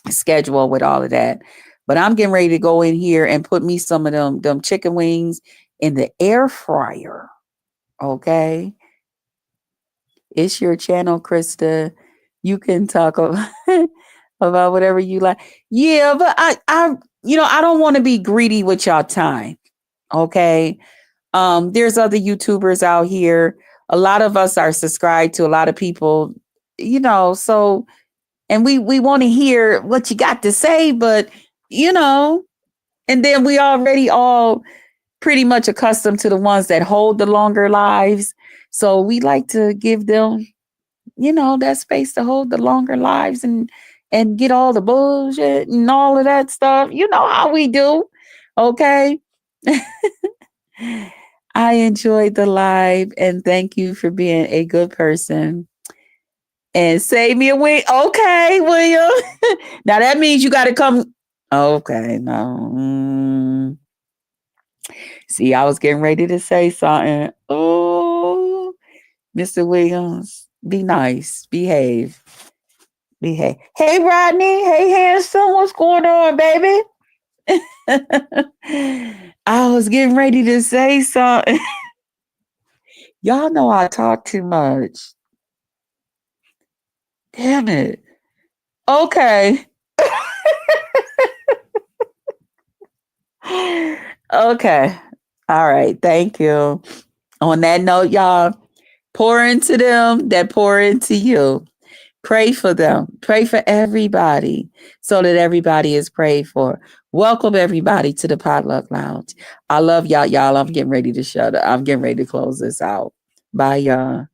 [SPEAKER 1] schedule with all of that. But I'm getting ready to go in here and put me some of them chicken wings in the air fryer. Okay. It's your channel, Krista. You can talk about, about whatever you like. Yeah, but I don't want to be greedy with y'all time. Okay. There's other YouTubers out here. A lot of us are subscribed to a lot of people, so and we want to hear what you got to say, but and then we already all pretty much accustomed to the ones that hold the longer lives. So we like to give them, that space to hold the longer lives and get all the bullshit and all of that stuff. You know how we do. Okay. I enjoyed the live and thank you for being a good person. And save me a week. Okay, William. Now that means you got to come. Okay, no. See, I was getting ready to say something. Oh, Mr. Williams, be nice, behave. Hey, Rodney. Hey, handsome. What's going on, baby? I was getting ready to say something. Y'all know I talk too much. Damn it. Okay. Okay. All right. Thank you. On that note, y'all, pour into them that pour into you. Pray for them. Pray for everybody so that everybody is prayed for. Welcome everybody to the Potluck Lounge. I love y'all. I'm getting ready to shut up. I'm getting ready to close this out. Bye, y'all.